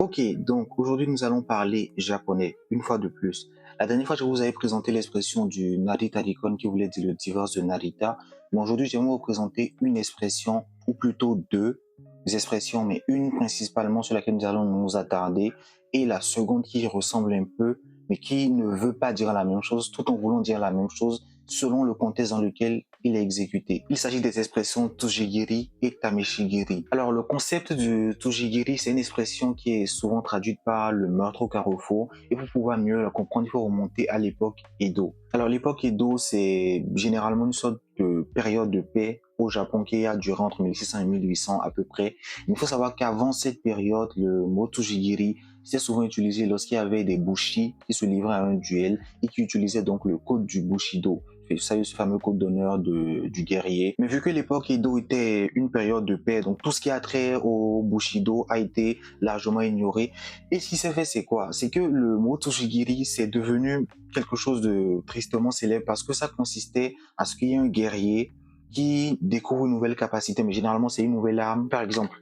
Ok, donc aujourd'hui nous allons parler japonais, une fois de plus. La dernière fois je vous avais présenté l'expression du Narita Rikon qui voulait dire le divorce de Narita. Mais aujourd'hui j'aimerais vous présenter une expression, ou plutôt deux expressions, mais une principalement sur laquelle nous allons nous attarder, et la seconde qui ressemble un peu, mais qui ne veut pas dire la même chose, tout en voulant dire la même chose selon le contexte dans lequel il est exécuté. Il s'agit des expressions Tujigiri et Tameshigiri. Alors le concept du Tujigiri, c'est une expression qui est souvent traduite par le meurtre au carrefour, et pour pouvoir mieux la comprendre, il faut remonter à l'époque Edo. Alors l'époque Edo, c'est généralement une sorte de période de paix au Japon qui a duré entre 1600 et 1800 à peu près. Il faut savoir qu'avant cette période, le mot Tujigiri c'était souvent utilisé lorsqu'il y avait des bushi qui se livraient à un duel et qui utilisaient donc le code du Bushido. C'est ce fameux code d'honneur du guerrier. Mais vu que l'époque Edo était une période de paix, donc tout ce qui a trait au Bushido a été largement ignoré. Et ce qui s'est fait, c'est quoi? C'est que le mot Toshigiri, c'est devenu quelque chose de tristement célèbre parce que ça consistait à ce qu'il y ait un guerrier qui découvre une nouvelle capacité, mais généralement c'est une nouvelle arme. Par exemple,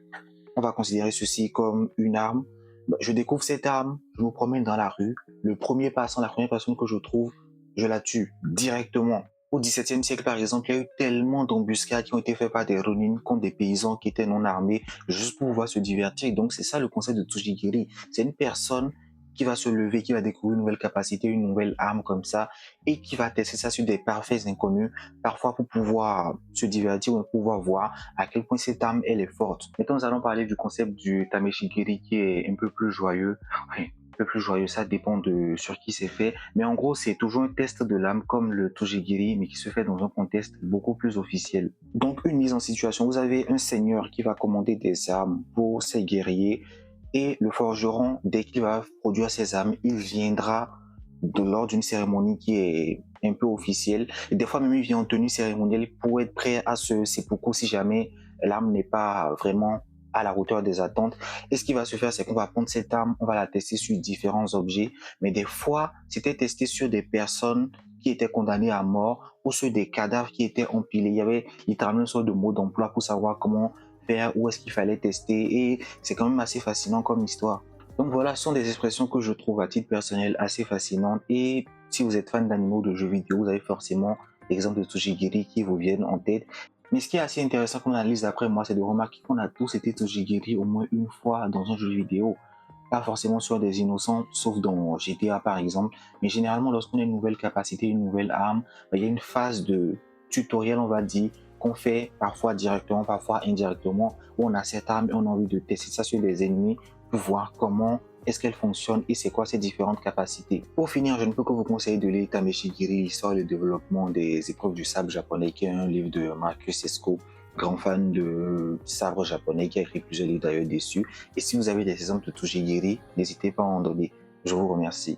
on va considérer ceci comme une arme. Je découvre cette arme, je me promène dans la rue, le premier passant, la première personne que je trouve, je la tue directement. Au XVIIe siècle, par exemple, il y a eu tellement d'embuscades qui ont été faites par des Ronin contre des paysans qui étaient non armés, juste pour pouvoir se divertir. Donc, c'est ça le concept de Tujigiri. C'est une personne qui va se lever, qui va découvrir une nouvelle capacité, une nouvelle arme comme ça, et qui va tester ça sur des parfaits inconnus, parfois pour pouvoir se divertir ou pour pouvoir voir à quel point cette arme elle est forte. Maintenant, nous allons parler du concept du Tameshigiri qui est un peu plus joyeux. Oui, un peu plus joyeux, ça dépend de sur qui c'est fait. Mais en gros, c'est toujours un test de l'âme comme le Tujigiri, mais qui se fait dans un contexte beaucoup plus officiel. Donc, une mise en situation. Vous avez un seigneur qui va commander des armes pour ses guerriers et le forgeron, dès qu'il va produire ses armes, il viendra lors d'une cérémonie qui est un peu officielle. Et des fois même il vient en tenue cérémonielle pour être prêt à ce seppuku si jamais l'arme n'est pas vraiment à la hauteur des attentes. Et ce qui va se faire, c'est qu'on va prendre cette arme, on va la tester sur différents objets, mais des fois, c'était testé sur des personnes qui étaient condamnées à mort ou sur des cadavres qui étaient empilés. Il y avait littéralement une sorte de mode d'emploi pour savoir comment faire, où est-ce qu'il fallait tester, et c'est quand même assez fascinant comme histoire. Donc voilà, ce sont des expressions que je trouve à titre personnel assez fascinantes, et si vous êtes fan d'animaux, de jeux vidéo, vous avez forcément l'exemple de Tsushigiri qui vous viennent en tête. Mais ce qui est assez intéressant qu'on analyse d'après moi, c'est de remarquer qu'on a tous été Tsushigiri au moins une fois dans un jeu vidéo. Pas forcément sur des innocents, sauf dans GTA par exemple, mais généralement lorsqu'on a une nouvelle capacité, une nouvelle arme, il y a une phase de tutoriel, on va dire, qu'on fait parfois directement, parfois indirectement, où on a cette arme et on a envie de tester ça sur des ennemis pour voir comment est-ce qu'elle fonctionne et c'est quoi ses différentes capacités. Pour finir, je ne peux que vous conseiller de lire Tameshigiri, l'histoire et le développement des épreuves du sabre japonais, qui est un livre de Marcus Esco, grand fan de sabre japonais, qui a écrit plusieurs livres d'ailleurs dessus. Et si vous avez des exemples de Tujigiri, n'hésitez pas à en donner. Je vous remercie.